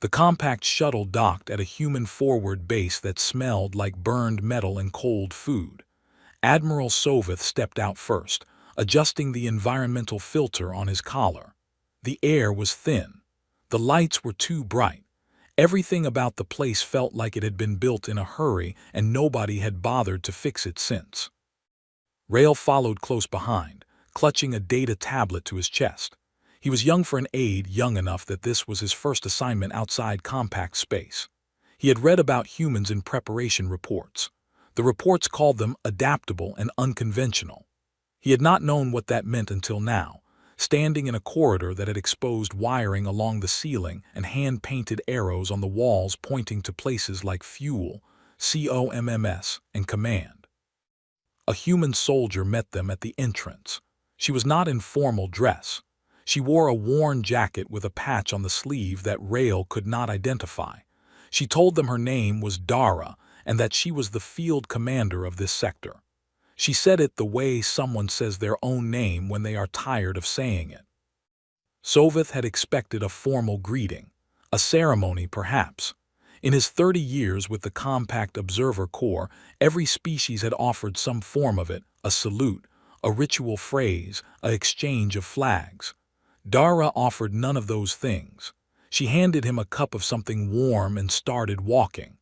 The compact shuttle docked at a human forward base that smelled like burned metal and cold food. Admiral Soveth stepped out first, adjusting the environmental filter on his collar. The air was thin. The lights were too bright. Everything about the place felt like it had been built in a hurry and nobody had bothered to fix it since. Rail followed close behind, clutching a data tablet to his chest. He was young for an aide, young enough that this was his first assignment outside compact space. He had read about humans in preparation reports. The reports called them adaptable and unconventional. He had not known what that meant until now, standing in a corridor that had exposed wiring along the ceiling and hand-painted arrows on the walls pointing to places like fuel, COMMS, and command. A human soldier met them at the entrance. She was not in formal dress. She wore a worn jacket with a patch on the sleeve that Rail could not identify. She told them her name was Dara and that she was the field commander of this sector. She said it the way someone says their own name when they are tired of saying it. Soveth had expected a formal greeting, a ceremony perhaps. In his 30 years with the Compact Observer Corps, every species had offered some form of it, a salute, a ritual phrase, an exchange of flags. Dara offered none of those things. She handed him a cup of something warm and started walking.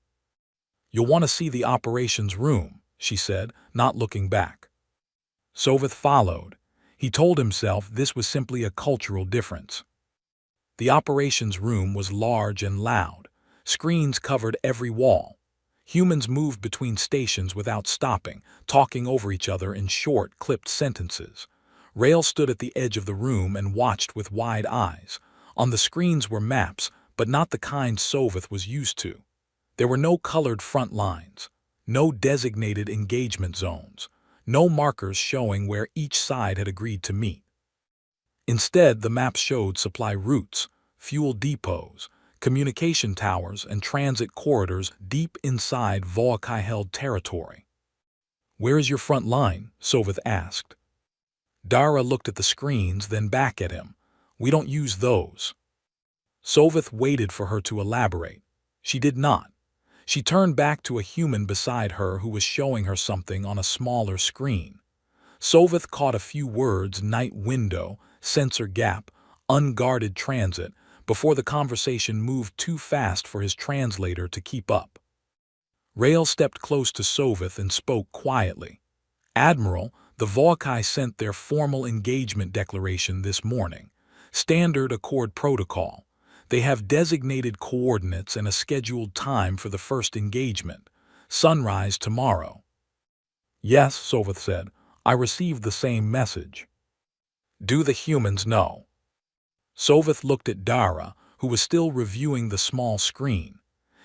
"You'll want to see the operations room," she said, not looking back. Soveth followed. He told himself this was simply a cultural difference. The operations room was large and loud. Screens covered every wall. Humans moved between stations without stopping, talking over each other in short, clipped sentences. Rail stood at the edge of the room and watched with wide eyes. On the screens were maps, but not the kind Soveth was used to. There were no colored front lines, no designated engagement zones, no markers showing where each side had agreed to meet. Instead, the maps showed supply routes, fuel depots, communication towers, and transit corridors deep inside Volkai-held territory. "Where is your front line?" Soveth asked. Dara looked at the screens, then back at him. "We don't use those." Soveth waited for her to elaborate. She did not. She turned back to a human beside her who was showing her something on a smaller screen. Soveth caught a few words: night window, sensor gap, unguarded transit, before the conversation moved too fast for his translator to keep up. Rail stepped close to Soveth and spoke quietly. "Admiral, the Volkai sent their formal engagement declaration this morning. Standard Accord protocol. They have designated coordinates and a scheduled time for the first engagement. Sunrise tomorrow." "Yes," Soveth said. "I received the same message." "Do the humans know?" Soveth looked at Dara, who was still reviewing the small screen.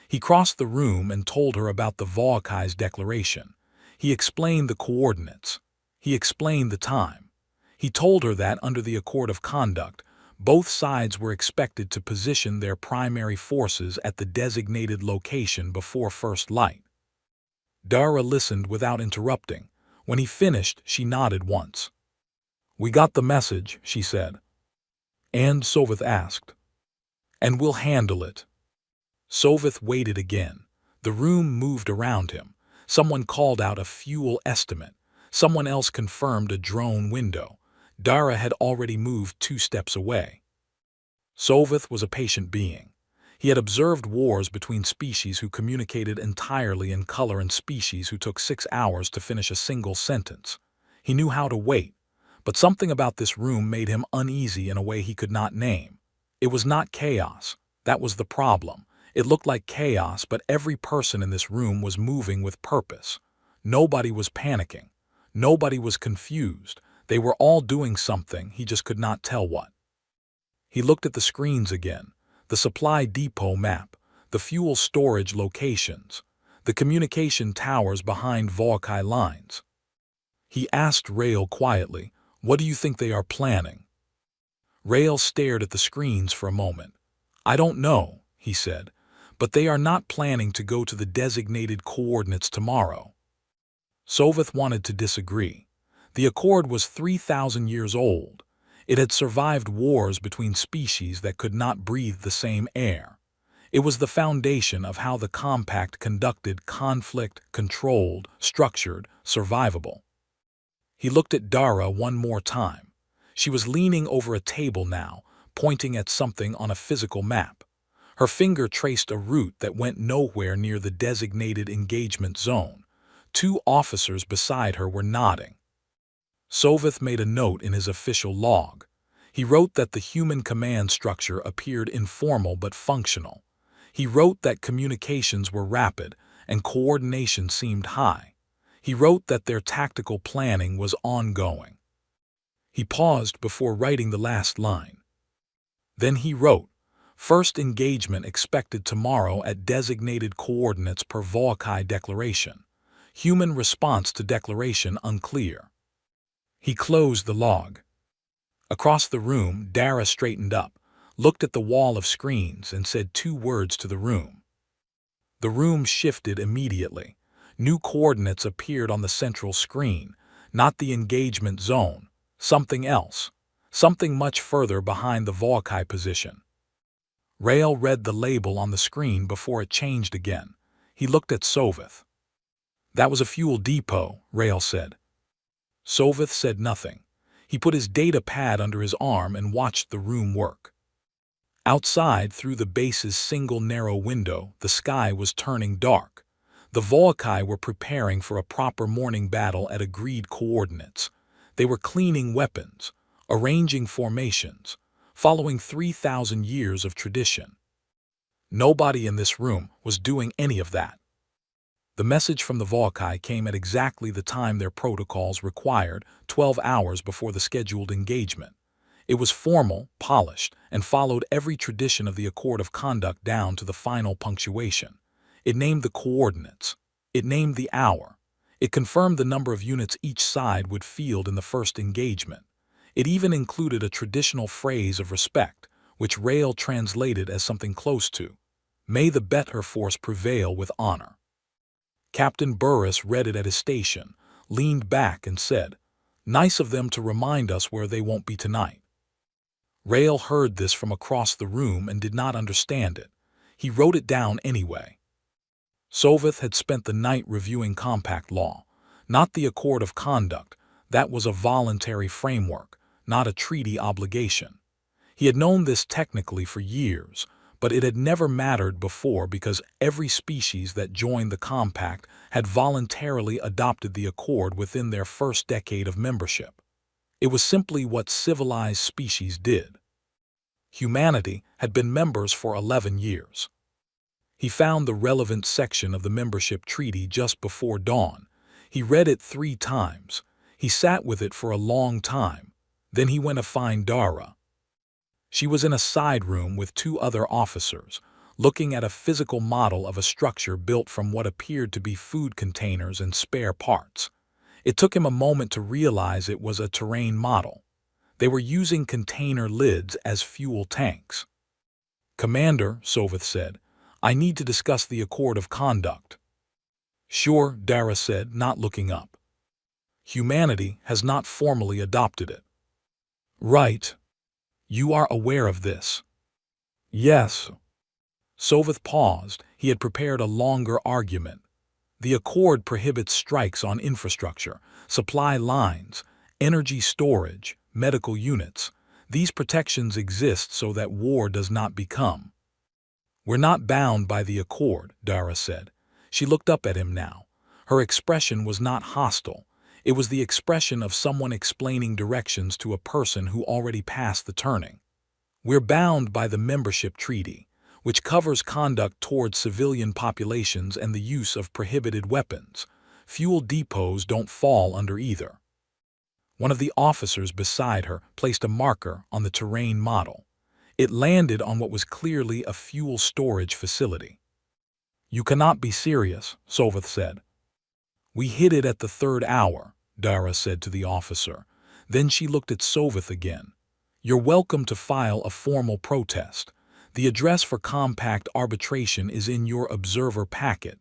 He crossed the room and told her about the Volkai's declaration. He explained the coordinates. He explained the time. He told her that under the Accord of Conduct, both sides were expected to position their primary forces at the designated location before first light. Dara listened without interrupting. When he finished, she nodded once. "We got the message," she said. "And?" Soveth asked. "And we'll handle it." Soveth waited again. The room moved around him. Someone called out a fuel estimate. Someone else confirmed a drone window. Dara had already moved 2 steps away. Soveth was a patient being. He had observed wars between species who communicated entirely in color and species who took 6 hours to finish a single sentence. He knew how to wait, but something about this room made him uneasy in a way he could not name. It was not chaos. That was the problem. It looked like chaos, but every person in this room was moving with purpose. Nobody was panicking. Nobody was confused. They were all doing something, he just could not tell what. He looked at the screens again, the supply depot map, the fuel storage locations, the communication towers behind Volkai lines. He asked Rail quietly, "What do you think they are planning?" Rail stared at the screens for a moment. "I don't know," he said, "but they are not planning to go to the designated coordinates tomorrow." Soveth wanted to disagree. The Accord was 3,000 years old. It had survived wars between species that could not breathe the same air. It was the foundation of how the compact conducted conflict, controlled, structured, survivable. He looked at Dara one more time. She was leaning over a table now, pointing at something on a physical map. Her finger traced a route that went nowhere near the designated engagement zone. Two officers beside her were nodding. Sovith made a note in his official log. He wrote that the human command structure appeared informal but functional. He wrote that communications were rapid and coordination seemed high. He wrote that their tactical planning was ongoing. He paused before writing the last line. Then he wrote, "First engagement expected tomorrow at designated coordinates per Volkai declaration. Human response to declaration unclear." He closed the log. Across the room, Dara straightened up, looked at the wall of screens, and said two words to the room. The room shifted immediately. New coordinates appeared on the central screen, not the engagement zone, something else, something much further behind the Volkai position. Rael read the label on the screen before it changed again. He looked at Sovith. "That was a fuel depot," Rael said. Sovith said nothing. He put his data pad under his arm and watched the room work. Outside, through the base's single narrow window, the sky was turning dark. The Volkai were preparing for a proper morning battle at agreed coordinates. They were cleaning weapons, arranging formations, following 3,000 years of tradition. Nobody in this room was doing any of that. The message from the Volkai came at exactly the time their protocols required, 12 hours before the scheduled engagement. It was formal, polished, and followed every tradition of the Accord of Conduct down to the final punctuation. It named the coordinates. It named the hour. It confirmed the number of units each side would field in the first engagement. It even included a traditional phrase of respect, which Rael translated as something close to, "May the better force prevail with honor." Captain Burris read it at his station, leaned back and said, "Nice of them to remind us where they won't be tonight." Rael heard this from across the room and did not understand it. He wrote it down anyway. Sovith had spent the night reviewing compact law, not the Accord of Conduct. That was a voluntary framework, not a treaty obligation. He had known this technically for years, but it had never mattered before because every species that joined the compact had voluntarily adopted the accord within their first decade of membership. It was simply what civilized species did. Humanity had been members for 11 years. He found the relevant section of the membership treaty just before dawn. He read it 3 times. He sat with it for a long time. Then he went to find Dara. She was in a side room with 2 other officers, looking at a physical model of a structure built from what appeared to be food containers and spare parts. It took him a moment to realize it was a terrain model. They were using container lids as fuel tanks. "Commander," Sovith said, "I need to discuss the Accord of Conduct." "Sure," Dara said, not looking up. "Humanity has not formally adopted it." "Right. You are aware of this." "Yes." Sovith paused. He had prepared a longer argument. The Accord prohibits strikes on infrastructure, supply lines, energy storage, medical units. These protections exist so that war does not become. "We're not bound by the Accord," Dara said. She looked up at him now. Her expression was not hostile. It was the expression of someone explaining directions to a person who already passed the turning. "We're bound by the membership treaty, which covers conduct towards civilian populations and the use of prohibited weapons. Fuel depots don't fall under either." One of the officers beside her placed a marker on the terrain model. It landed on what was clearly a fuel storage facility. "You cannot be serious," Sovith said. "We hit it at the 3rd hour," Dara said to the officer. Then she looked at Sovith again. "You're welcome to file a formal protest. The address for compact arbitration is in your observer packet."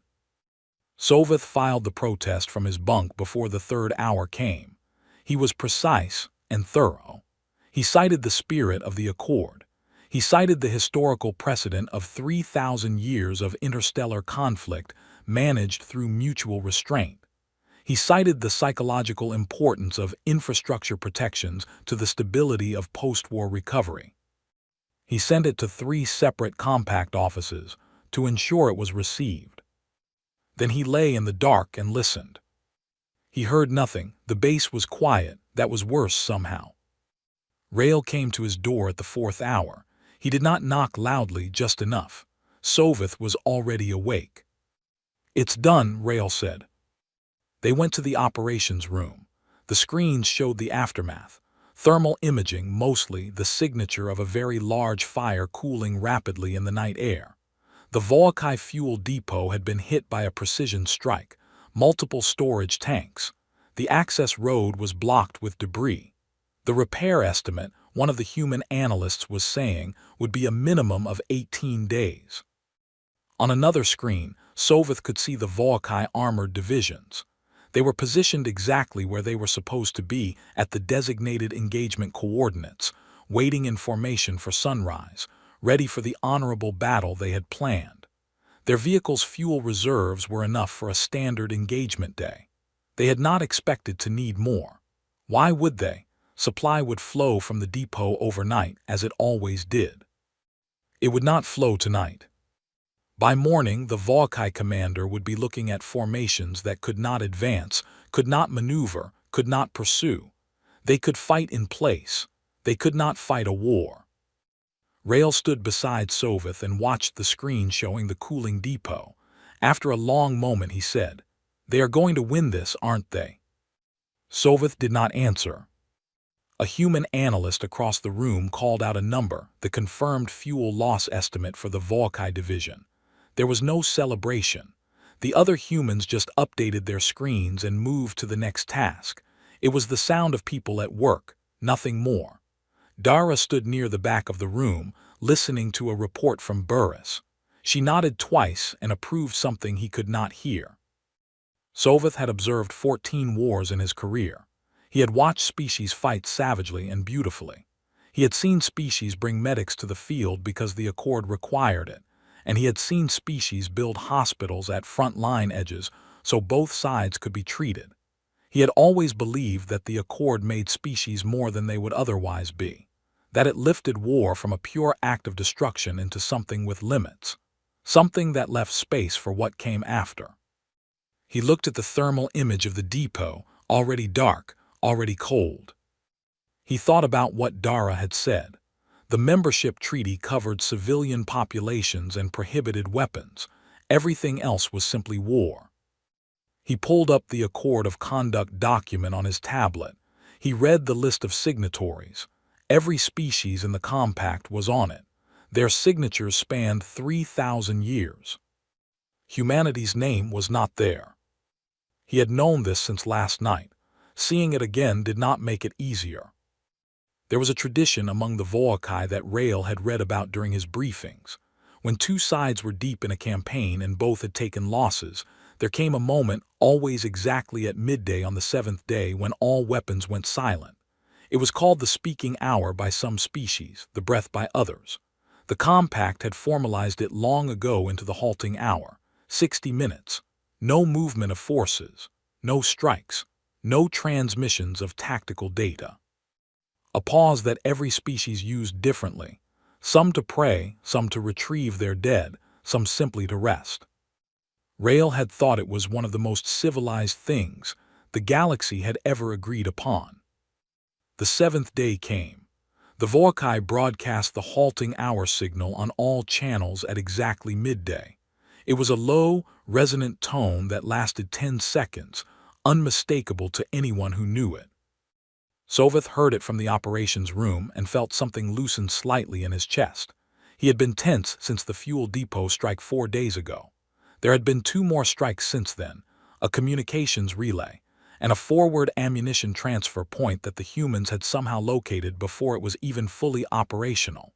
Sovith filed the protest from his bunk before the 3rd hour came. He was precise and thorough. He cited the spirit of the accord. He cited the historical precedent of 3,000 years of interstellar conflict managed through mutual restraint. He cited the psychological importance of infrastructure protections to the stability of post-war recovery. He sent it to 3 separate compact offices to ensure it was received. Then he lay in the dark and listened. He heard nothing. The base was quiet. That was worse somehow. Rail came to his door at the 4th hour. He did not knock loudly, just enough. Soveth was already awake. "It's done," Rail said. They went to the operations room. The screens showed the aftermath. Thermal imaging, mostly the signature of a very large fire cooling rapidly in the night air. The Volkai fuel depot had been hit by a precision strike. Multiple storage tanks. The access road was blocked with debris. The repair estimate, one of the human analysts was saying, would be a minimum of 18 days. On another screen, Soveth could see the Volkai armored divisions. They were positioned exactly where they were supposed to be, at the designated engagement coordinates, waiting in formation for sunrise, ready for the honorable battle they had planned. Their vehicles' fuel reserves were enough for a standard engagement day. They had not expected to need more. Why would they? Supply would flow from the depot overnight, as it always did. It would not flow tonight. By morning, the Volkai commander would be looking at formations that could not advance, could not maneuver, could not pursue. They could fight in place. They could not fight a war. Rail stood beside Soveth and watched the screen showing the cooling depot. After a long moment he said, "They are going to win this, aren't they?" Soveth did not answer. A human analyst across the room called out a number, the confirmed fuel loss estimate for the Volkai division. There was no celebration. The other humans just updated their screens and moved to the next task. It was the sound of people at work, nothing more. Dara stood near the back of the room, listening to a report from Burris. She nodded twice and approved something he could not hear. Soveth had observed 14 wars in his career. He had watched species fight savagely and beautifully. He had seen species bring medics to the field because the accord required it, and he had seen species build hospitals at front-line edges so both sides could be treated. He had always believed that the accord made species more than they would otherwise be, that it lifted war from a pure act of destruction into something with limits, something that left space for what came after. He looked at the thermal image of the depot, already dark, already cold. He thought about what Dara had said. The membership treaty covered civilian populations and prohibited weapons. Everything else was simply war. He pulled up the Accord of Conduct document on his tablet. He read the list of signatories. Every species in the compact was on it. Their signatures spanned 3,000 years. Humanity's name was not there. He had known this since last night. Seeing it again did not make it easier. There was a tradition among the Volkai that Rail had read about during his briefings. When two sides were deep in a campaign and both had taken losses, there came a moment, always exactly at midday on the 7th day, when all weapons went silent. It was called the speaking hour by some species, the breath by others. The compact had formalized it long ago into the halting hour, 60 minutes. No movement of forces, no strikes, no transmissions of tactical data. A pause that every species used differently, some to prey, some to retrieve their dead, some simply to rest. Rail had thought it was one of the most civilized things the galaxy had ever agreed upon. The 7th day came. The Volkai broadcast the halting hour signal on all channels at exactly midday. It was a low, resonant tone that lasted 10 seconds, unmistakable to anyone who knew it. Soveth heard it from the operations room and felt something loosen slightly in his chest. He had been tense since the fuel depot strike 4 days ago. There had been 2 more strikes since then, a communications relay, and a forward ammunition transfer point that the humans had somehow located before it was even fully operational.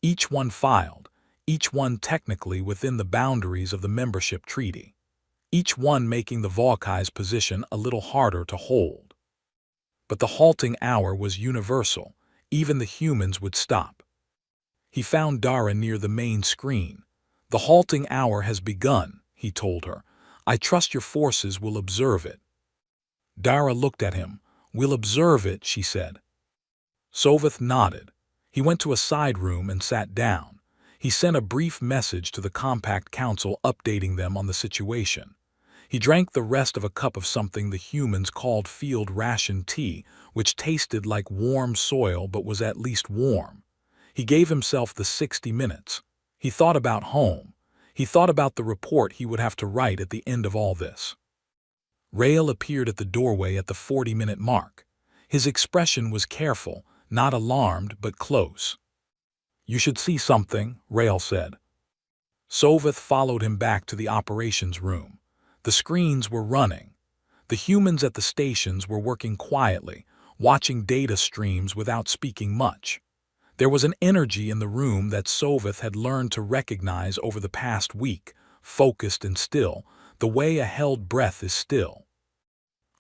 Each one filed, each one technically within the boundaries of the membership treaty, each one making the Volkai's position a little harder to hold. But the halting hour was universal. Even the humans would stop. He found Dara near the main screen. "The halting hour has begun," he told her. "I trust your forces will observe it." Dara looked at him. "We'll observe it," she said. Soveth nodded. He went to a side room and sat down. He sent a brief message to the Compact Council updating them on the situation. He drank the rest of a cup of something the humans called field ration tea, which tasted like warm soil but was at least warm. He gave himself the 60 minutes. He thought about home. He thought about the report he would have to write at the end of all this. Rael appeared at the doorway at the 40-minute mark. His expression was careful, not alarmed but close. "You should see something," Rael said. Soveth followed him back to the operations room. The screens were running. The humans at the stations were working quietly, watching data streams without speaking much. There was an energy in the room that Soveth had learned to recognize over the past week, focused and still, the way a held breath is still.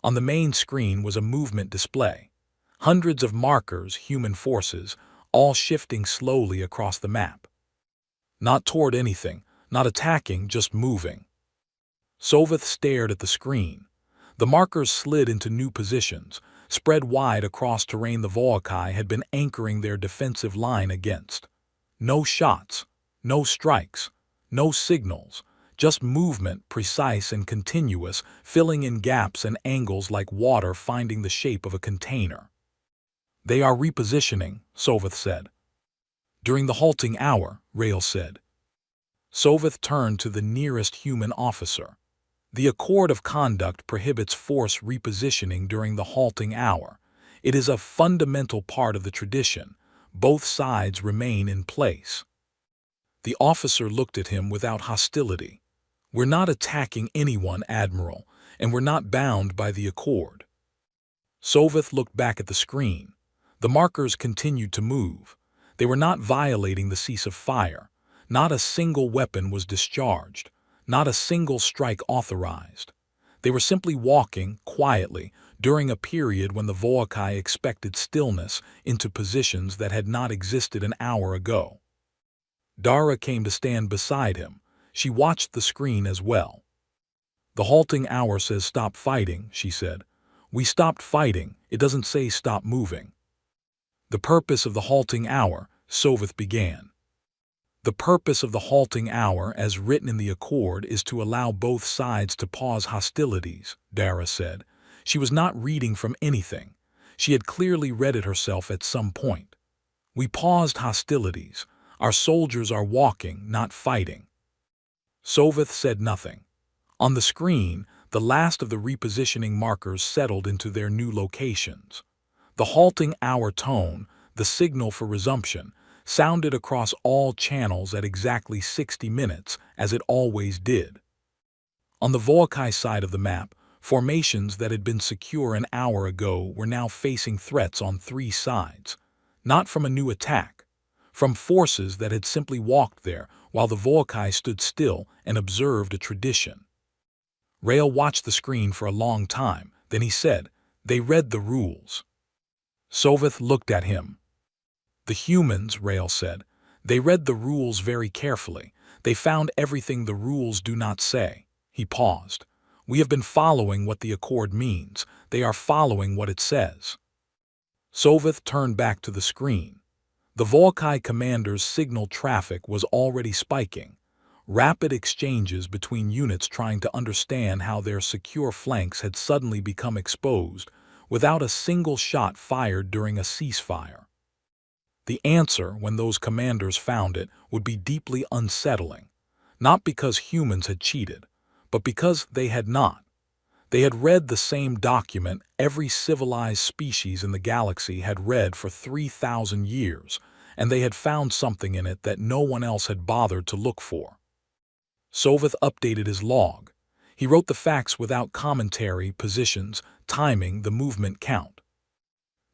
On the main screen was a movement display. Hundreds of markers, human forces, all shifting slowly across the map. Not toward anything, not attacking, just moving. Soveth stared at the screen. The markers slid into new positions, spread wide across terrain the Volcae had been anchoring their defensive line against. No shots, no strikes, no signals, just movement, precise and continuous, filling in gaps and angles like water finding the shape of a container. "They are repositioning," Soveth said. "During the halting hour," Rael said. Soveth turned to the nearest human officer. "The Accord of Conduct prohibits force repositioning during the halting hour. It is a fundamental part of the tradition. Both sides remain in place." The officer looked at him without hostility. "We're not attacking anyone, Admiral, and we're not bound by the Accord." Soveth looked back at the screen. The markers continued to move. They were not violating the cease of fire. Not a single weapon was discharged. Not a single strike authorized. They were simply walking, quietly, during a period when the Volcae expected stillness, into positions that had not existed an hour ago. Dara came to stand beside him. She watched the screen as well. "The halting hour says stop fighting," she said. "We stopped fighting. It doesn't say stop moving." "The purpose of the halting hour," Soveth began. "The purpose of the halting hour, as written in the Accord, is to allow both sides to pause hostilities," Dara said. She was not reading from anything. She had clearly read it herself at some point. "We paused hostilities. Our soldiers are walking, not fighting." Soveth said nothing. On the screen, the last of the repositioning markers settled into their new locations. The halting hour tone, the signal for resumption, sounded across all channels at exactly 60 minutes, as it always did. On the Volcae side of the map, formations that had been secure an hour ago were now facing threats on 3 sides. Not from a new attack. From forces that had simply walked there while the Volcae stood still and observed a tradition. Rael watched the screen for a long time, then he said, "They read the rules." Soveth looked at him. "The humans," Rael said, "they read the rules very carefully. They found everything the rules do not say." He paused. "We have been following what the Accord means. They are following what it says." Soveth turned back to the screen. The Volcae commander's signal traffic was already spiking. Rapid exchanges between units trying to understand how their secure flanks had suddenly become exposed, without a single shot fired during a ceasefire. The answer, when those commanders found it, would be deeply unsettling. Not because humans had cheated, but because they had not. They had read the same document every civilized species in the galaxy had read for 3,000 years, and they had found something in it that no one else had bothered to look for. Soveth updated his log. He wrote the facts without commentary, positions, timing, the movement count.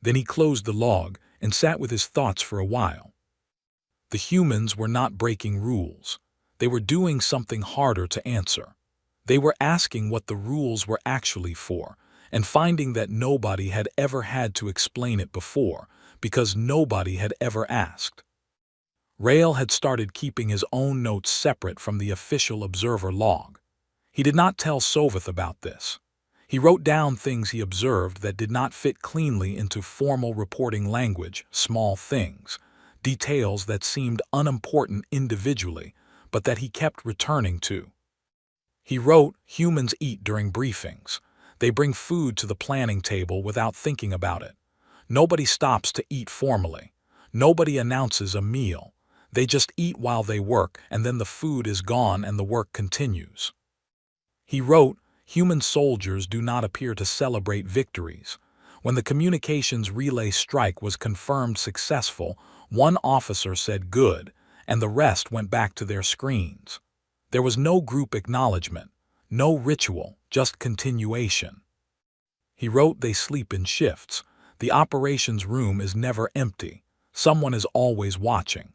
Then he closed the log and sat with his thoughts for a while. The humans were not breaking rules. They were doing something harder to answer. They were asking what the rules were actually for, and finding that nobody had ever had to explain it before, because nobody had ever asked. Rael had started keeping his own notes separate from the official observer log. He did not tell Soveth about this. He wrote down things he observed that did not fit cleanly into formal reporting language, small things, details that seemed unimportant individually, but that he kept returning to. He wrote, humans eat during briefings. They bring food to the planning table without thinking about it. Nobody stops to eat formally. Nobody announces a meal. They just eat while they work, and then the food is gone and the work continues. He wrote, human soldiers do not appear to celebrate victories. When the communications relay strike was confirmed successful, one officer said good, and the rest went back to their screens. There was no group acknowledgement, no ritual, just continuation. He wrote they sleep in shifts. The operations room is never empty. Someone is always watching.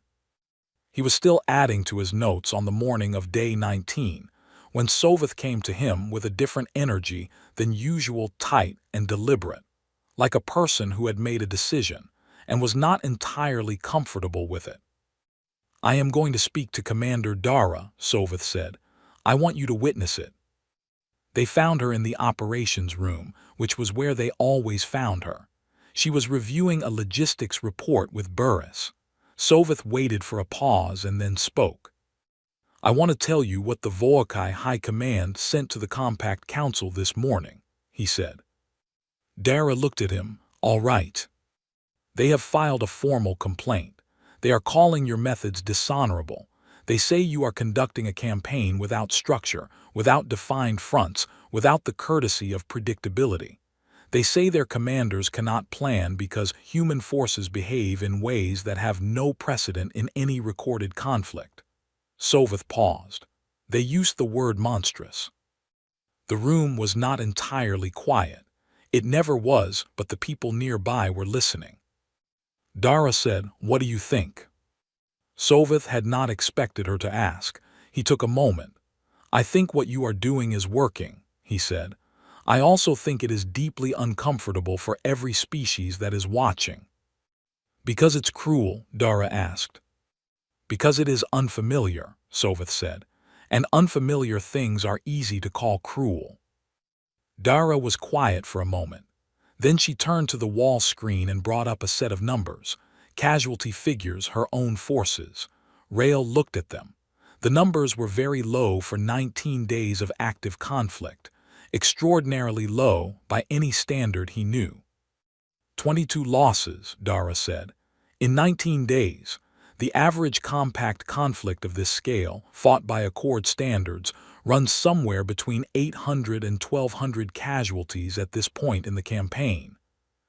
He was still adding to his notes on the morning of day 19, when Soveth came to him with a different energy than usual, tight and deliberate, like a person who had made a decision and was not entirely comfortable with it. I am going to speak to Commander Dara, Soveth said. I want you to witness it. They found her in the operations room, which was where they always found her. She was reviewing a logistics report with Burris. Soveth waited for a pause and then spoke. I want to tell you what the Voakai High Command sent to the Compact Council this morning, he said. Dara looked at him. All right. They have filed a formal complaint. They are calling your methods dishonorable. They say you are conducting a campaign without structure, without defined fronts, without the courtesy of predictability. They say their commanders cannot plan because human forces behave in ways that have no precedent in any recorded conflict. Soveth paused. They used the word monstrous. The room was not entirely quiet. It never was, but the people nearby were listening. Dara said, What do you think? Soveth had not expected her to ask. He took a moment. I think what you are doing is working, he said. I also think it is deeply uncomfortable for every species that is watching. Because it's cruel, Dara asked. Because it is unfamiliar, Soveth said, and unfamiliar things are easy to call cruel. Dara was quiet for a moment. Then she turned to the wall screen and brought up a set of numbers, casualty figures, her own forces. Rael looked at them. The numbers were very low for 19 days of active conflict, extraordinarily low by any standard he knew. 22 losses, Dara said. In 19 days, the average compact conflict of this scale, fought by Accord standards, runs somewhere between 800 and 1,200 casualties at this point in the campaign.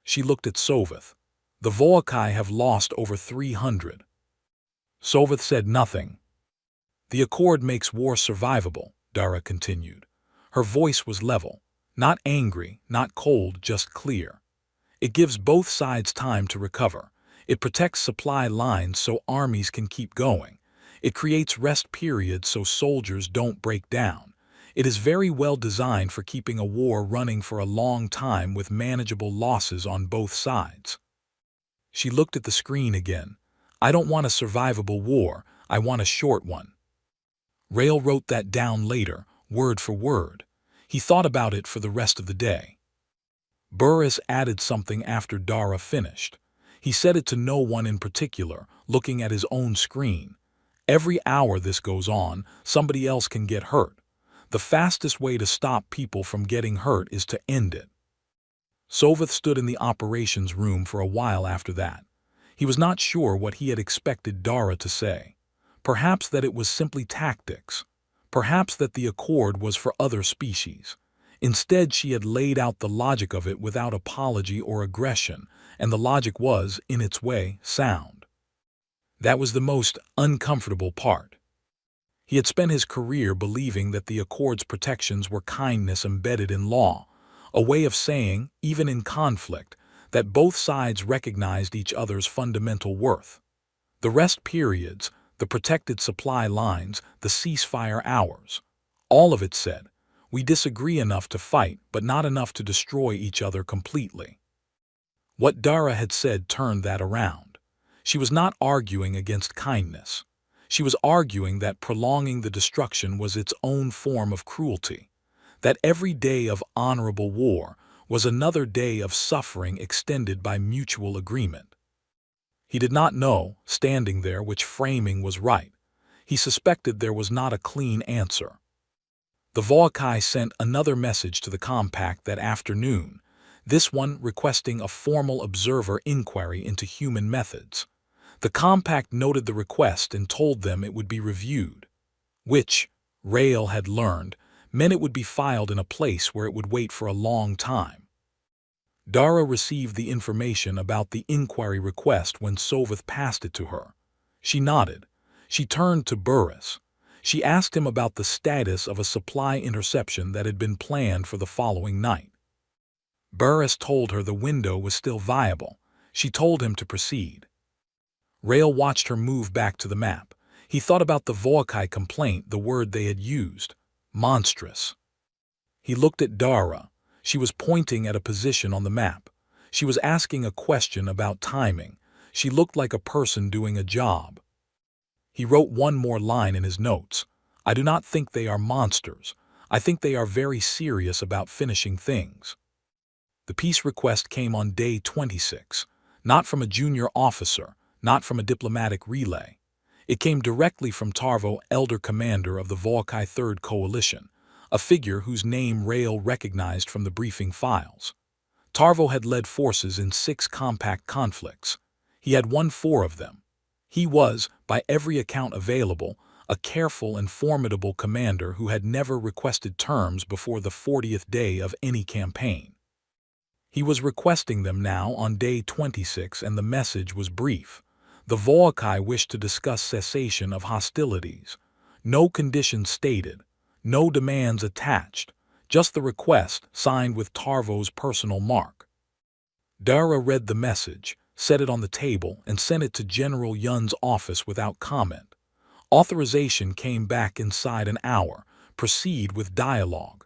She looked at Soveth. The Voakai have lost over 300. Soveth said nothing. The Accord makes war survivable, Dara continued. Her voice was level, not angry, not cold, just clear. It gives both sides time to recover. It protects supply lines so armies can keep going. It creates rest periods so soldiers don't break down. It is very well designed for keeping a war running for a long time with manageable losses on both sides. She looked at the screen again. I don't want a survivable war, I want a short one. Rael wrote that down later, word for word. He thought about it for the rest of the day. Burris added something after Dara finished. He said it to no one in particular, looking at his own screen. Every hour this goes on, somebody else can get hurt. The fastest way to stop people from getting hurt is to end it. Soveth stood in the operations room for a while after that. He was not sure what he had expected Dara to say. Perhaps that it was simply tactics. Perhaps that the Accord was for other species. Instead, she had laid out the logic of it without apology or aggression, and the logic was, in its way, sound. That was the most uncomfortable part. He had spent his career believing that the Accord's protections were kindness embedded in law, a way of saying, even in conflict, that both sides recognized each other's fundamental worth. The rest periods, the protected supply lines, the ceasefire hours, all of it said, we disagree enough to fight, but not enough to destroy each other completely. What Dara had said turned that around. She was not arguing against kindness. She was arguing that prolonging the destruction was its own form of cruelty, that every day of honorable war was another day of suffering extended by mutual agreement. He did not know, standing there, which framing was right. He suspected there was not a clean answer. The Volkai sent another message to the compact that afternoon, this one requesting a formal observer inquiry into human methods. The compact noted the request and told them it would be reviewed, which, Rael had learned, meant it would be filed in a place where it would wait for a long time. Dara received the information about the inquiry request when Soveth passed it to her. She nodded. She turned to Burris. She asked him about the status of a supply interception that had been planned for the following night. Burris told her the window was still viable. She told him to proceed. Rael watched her move back to the map. He thought about the Volkai complaint, the word they had used, monstrous. He looked at Dara. She was pointing at a position on the map. She was asking a question about timing. She looked like a person doing a job. He wrote one more line in his notes. I do not think they are monsters. I think they are very serious about finishing things. The peace request came on day 26, not from a junior officer, not from a diplomatic relay. It came directly from Tarvo, elder commander of the Volkai Third Coalition, a figure whose name Rael recognized from the briefing files. Tarvo had led forces in 6 compact conflicts. He had won 4 of them. He was, by every account available, a careful and formidable commander who had never requested terms before the 40th day of any campaign. He was requesting them now on day 26, and the message was brief. The Volkai wished to discuss cessation of hostilities. No conditions stated, no demands attached, just the request signed with Tarvo's personal mark. Dara read the message, set it on the table, and sent it to General Yun's office without comment. Authorization came back inside an hour. Proceed with dialogue.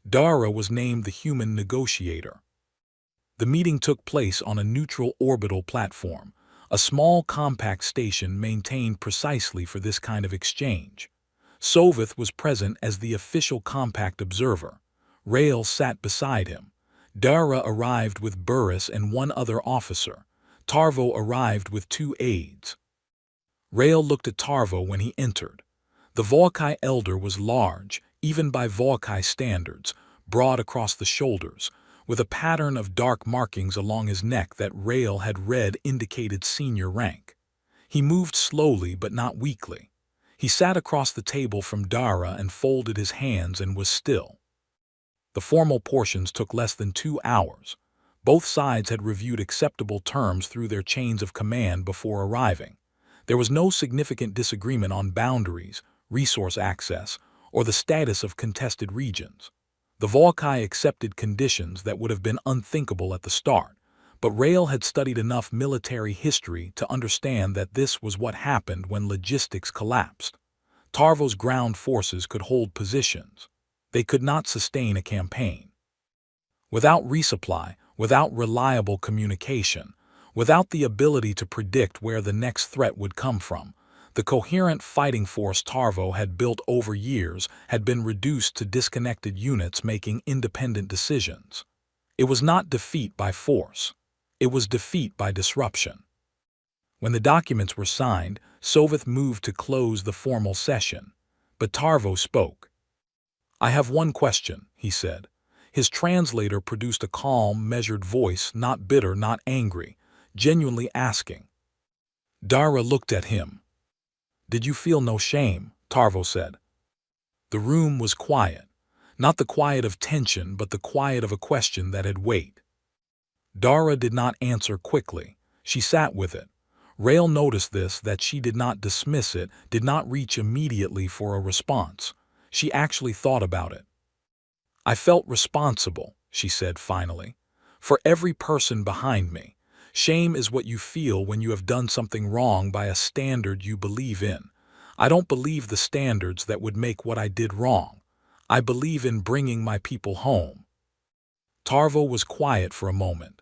Dara was named the human negotiator. The meeting took place on a neutral orbital platform, a small compact station maintained precisely for this kind of exchange. Soveth was present as the official compact observer. Rael sat beside him. Dara arrived with Burris and 1 other officer. Tarvo arrived with 2 aides. Rael looked at Tarvo when he entered. The Volkai elder was large, even by Volkai standards, broad across the shoulders, with a pattern of dark markings along his neck that Rael had read indicated senior rank. He moved slowly but not weakly. He sat across the table from Dara and folded his hands and was still. The formal portions took less than 2 hours. Both sides had reviewed acceptable terms through their chains of command before arriving. There was no significant disagreement on boundaries, resource access, or the status of contested regions. The Volkai accepted conditions that would have been unthinkable at the start, but Rael had studied enough military history to understand that this was what happened when logistics collapsed. Tarvo's ground forces could hold positions. They could not sustain a campaign. Without resupply, without reliable communication, without the ability to predict where the next threat would come from, the coherent fighting force Tarvo had built over years had been reduced to disconnected units making independent decisions. It was not defeat by force. It was defeat by disruption. When the documents were signed, Soveth moved to close the formal session. But Tarvo spoke. I have one question, he said. His translator produced a calm, measured voice, not bitter, not angry, genuinely asking. Dara looked at him. Did you feel no shame? Tarvo said. The room was quiet. Not the quiet of tension, but the quiet of a question that had weight. Dara did not answer quickly. She sat with it. Rael noticed this, that she did not dismiss it, did not reach immediately for a response. She actually thought about it. I felt responsible, she said finally, for every person behind me. Shame is what you feel when you have done something wrong by a standard you believe in. I don't believe the standards that would make what I did wrong. I believe in bringing my people home. Tarvo was quiet for a moment.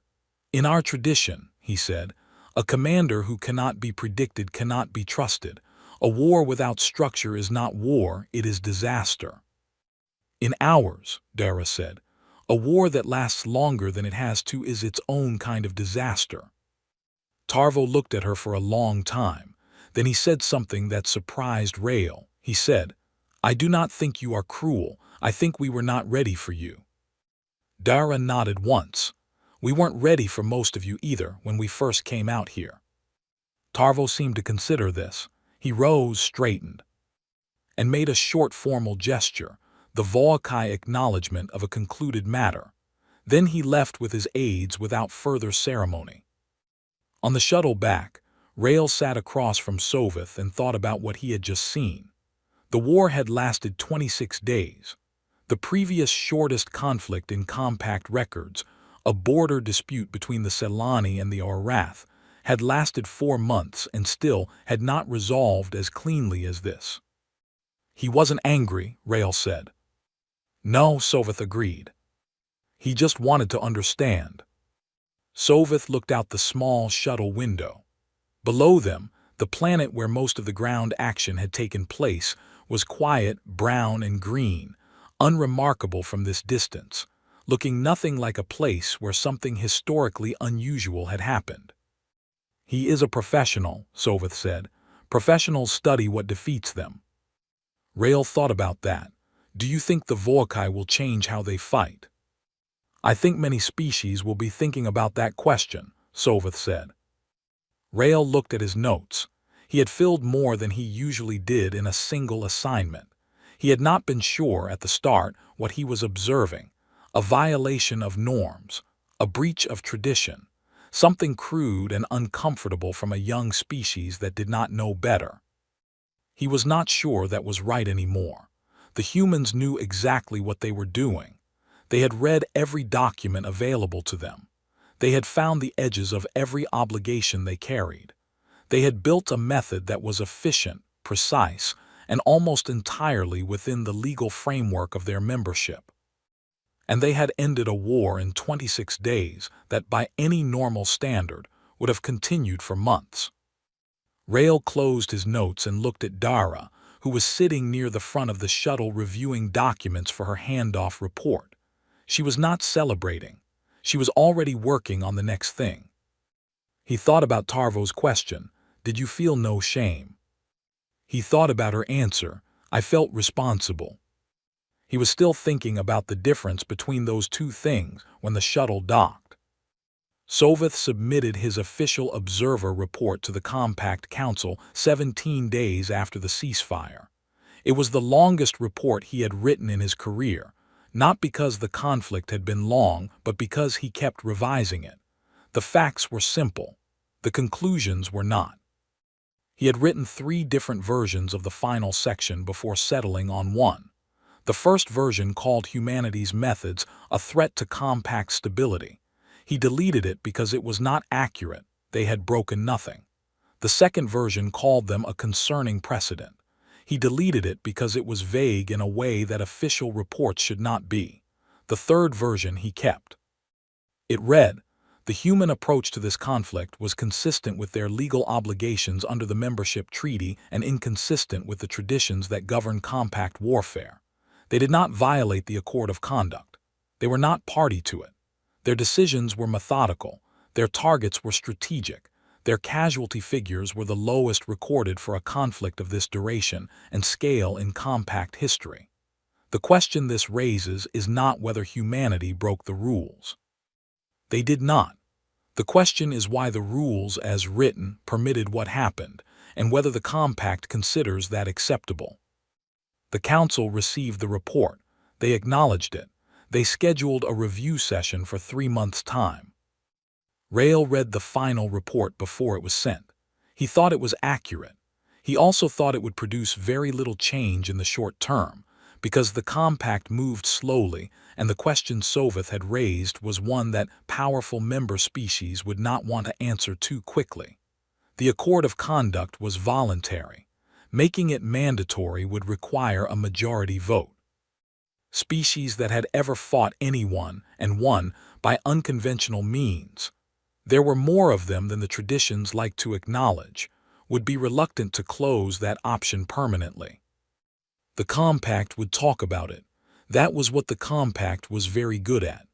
In our tradition, he said, A commander who cannot be predicted cannot be trusted. A war without structure is not war, it is disaster. In hours, Dara said. A war that lasts longer than it has to is its own kind of disaster. Tarvo looked at her for a long time. Then he said something that surprised Rael. He said, "I do not think you are cruel. I think we were not ready for you." Dara nodded once. "We weren't ready for most of you either when we first came out here." Tarvo seemed to consider this. He rose, straightened, and made a short formal gesture, the Volkai acknowledgement of a concluded matter. Then he left with his aides without further ceremony. On the shuttle back, Rael sat across from Sovith and thought about what he had just seen. The war had lasted 26 days. The previous shortest conflict in compact records, a border dispute between the Selani and the Arath, had lasted 4 months and still had not resolved as cleanly as this. "He wasn't angry," Rael said. "No," Sovith agreed. "He just wanted to understand." Sovith looked out the small shuttle window. Below them, the planet where most of the ground action had taken place was quiet, brown and green, unremarkable from this distance, looking nothing like a place where something historically unusual had happened. "He is a professional," Sovith said. "Professionals study what defeats them." Rael thought about that. "Do you think the Volkai will change how they fight?" "I think many species will be thinking about that question," Sovith said. Rael looked at his notes. He had filled more than he usually did in a single assignment. He had not been sure at the start what he was observing, a violation of norms, a breach of tradition, something crude and uncomfortable from a young species that did not know better. He was not sure that was right anymore. The humans knew exactly what they were doing. They had read every document available to them. They had found the edges of every obligation they carried. They had built a method that was efficient, precise, and almost entirely within the legal framework of their membership. And they had ended a war in 26 days that by any normal standard would have continued for months. Rael closed his notes and looked at Dara, who was sitting near the front of the shuttle reviewing documents for her handoff report. She was not celebrating. She was already working on the next thing. He thought about Tarvo's question, "Did you feel no shame?" He thought about her answer, "I felt responsible." He was still thinking about the difference between those two things when the shuttle docked. Sovith submitted his official observer report to the Compact Council 17 days after the ceasefire. It was the longest report he had written in his career, not because the conflict had been long, but because he kept revising it. The facts were simple. The conclusions were not. He had written 3 different versions of the final section before settling on one. The first version called Humanity's Methods a threat to compact stability. He deleted it because it was not accurate. They had broken nothing. The second version called them a concerning precedent. He deleted it because it was vague in a way that official reports should not be. The third version he kept. It read, "The human approach to this conflict was consistent with their legal obligations under the membership treaty and inconsistent with the traditions that govern compact warfare. They did not violate the Accord of Conduct. They were not party to it. Their decisions were methodical. Their targets were strategic. Their casualty figures were the lowest recorded for a conflict of this duration and scale in compact history. The question this raises is not whether humanity broke the rules. They did not. The question is why the rules as written permitted what happened, and whether the compact considers that acceptable." The council received the report. They acknowledged it. They scheduled a review session for 3 months' time. Rael read the final report before it was sent. He thought it was accurate. He also thought it would produce very little change in the short term, because the compact moved slowly and the question Sovith had raised was one that powerful member species would not want to answer too quickly. The Accord of Conduct was voluntary. Making it mandatory would require a majority vote. Species that had ever fought anyone and won by unconventional means, There were more of them than the traditions like to acknowledge, would be reluctant to close that option permanently. The compact would talk about it. That was what the compact was very good at.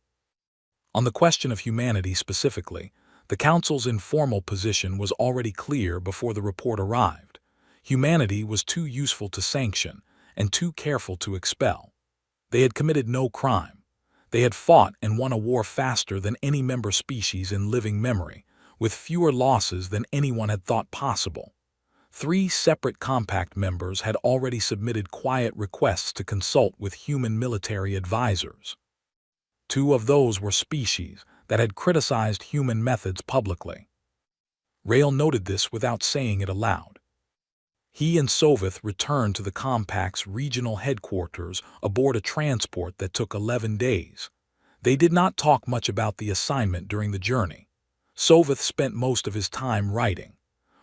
On the question of humanity specifically, the Council's informal position was already clear before the report arrived. Humanity was too useful to sanction and too careful to expel. They had committed no crime. They had fought and won a war faster than any member species in living memory, with fewer losses than anyone had thought possible. 3 separate compact members had already submitted quiet requests to consult with human military advisors. 2 of those were species that had criticized human methods publicly. Rail noted this without saying it aloud. He and Soveth returned to the compact's regional headquarters aboard a transport that took 11 days. They did not talk much about the assignment during the journey. Soveth spent most of his time writing.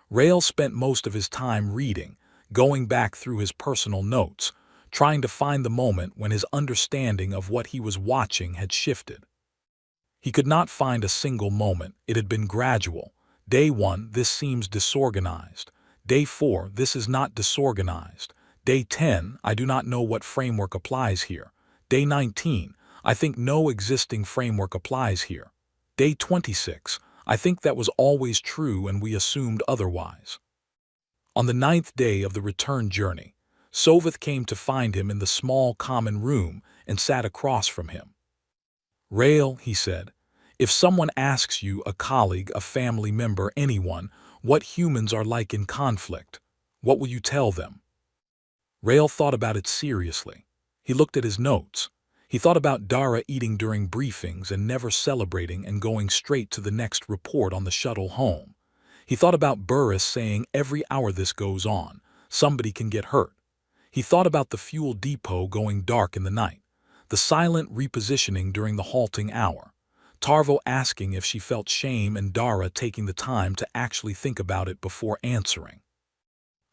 Rail spent most of his time reading, going back through his personal notes, trying to find the moment when his understanding of what he was watching had shifted. He could not find a single moment. It had been gradual. Day 1, this seems disorganized. Day 4, this is not disorganized. Day 10, I do not know what framework applies here. Day 19, I think no existing framework applies here. Day 26, I think that was always true and we assumed otherwise. On the 9th day of the return journey, Soveth came to find him in the small common room and sat across from him. Rail, he said, if someone asks you, a colleague, a family member, anyone, what humans are like in conflict, what will you tell them? Rail thought about it seriously. He looked at his notes. He thought about Dara eating during briefings and never celebrating and going straight to the next report on the shuttle home. He thought about Burris saying, every hour this goes on, somebody can get hurt. He thought about the fuel depot going dark in the night, the silent repositioning during the halting hour, Tarvo asking if she felt shame and Dara taking the time to actually think about it before answering.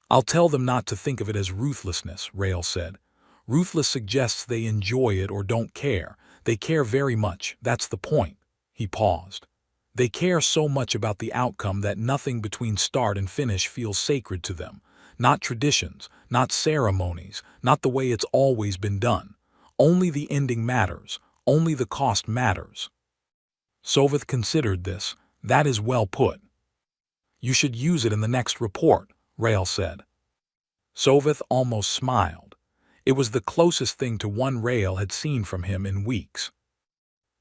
I'll tell them not to think of it as ruthlessness, Rail said. Ruthless suggests they enjoy it or don't care. They care very much, that's the point. He paused. They care so much about the outcome that nothing between start and finish feels sacred to them. Not traditions, not ceremonies, not the way it's always been done. Only the ending matters, only the cost matters. Soveth considered this. That is well put. You should use it in the next report, Rail said. Soveth almost smiled. It was the closest thing to one Rail had seen from him in weeks.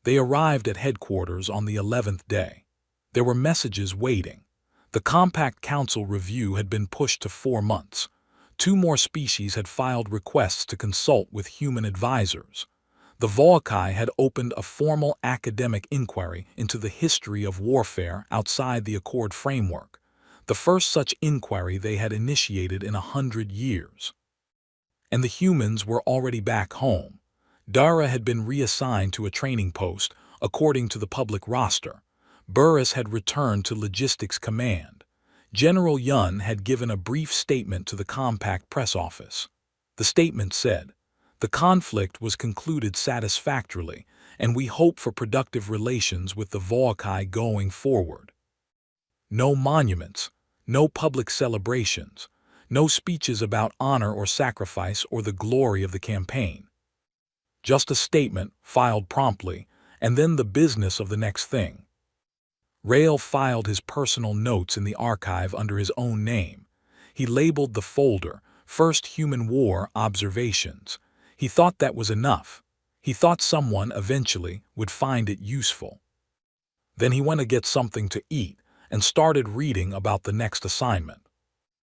They arrived at headquarters on the 11th day. There were messages waiting. The Compact Council review had been pushed to 4 months. 2 more species had filed requests to consult with human advisors. The Volcae had opened a formal academic inquiry into the history of warfare outside the Accord framework, the first such inquiry they had initiated in 100 years. And the humans were already back home. Dara had been reassigned to a training post, according to the public roster. Burris had returned to Logistics Command. General Yun had given a brief statement to the Compact press office. The statement said, "The conflict was concluded satisfactorily, and we hope for productive relations with the Volcae going forward." No monuments, no public celebrations, no speeches about honor or sacrifice or the glory of the campaign. Just a statement, filed promptly, and then the business of the next thing. Rail filed his personal notes in the archive under his own name. He labeled the folder, First Human War Observations. He thought that was enough. He thought someone, eventually, would find it useful. Then he went to get something to eat and started reading about the next assignment.